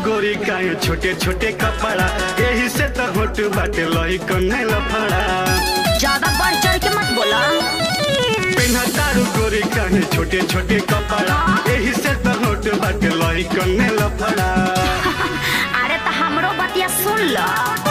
गोरी काहे छोटे छोटे कपड़ा यही से तो होट बाटे लई कन्ने लफड़ा। ज्यादा बढ़ चढ़ के मत बोला। पेन्हा तारू गोरी काहे छोटे छोटे कपड़ा यही से तो होट बाटे लई कन्ने लफड़ा। अरे तो हमरो बतिया सुन लो।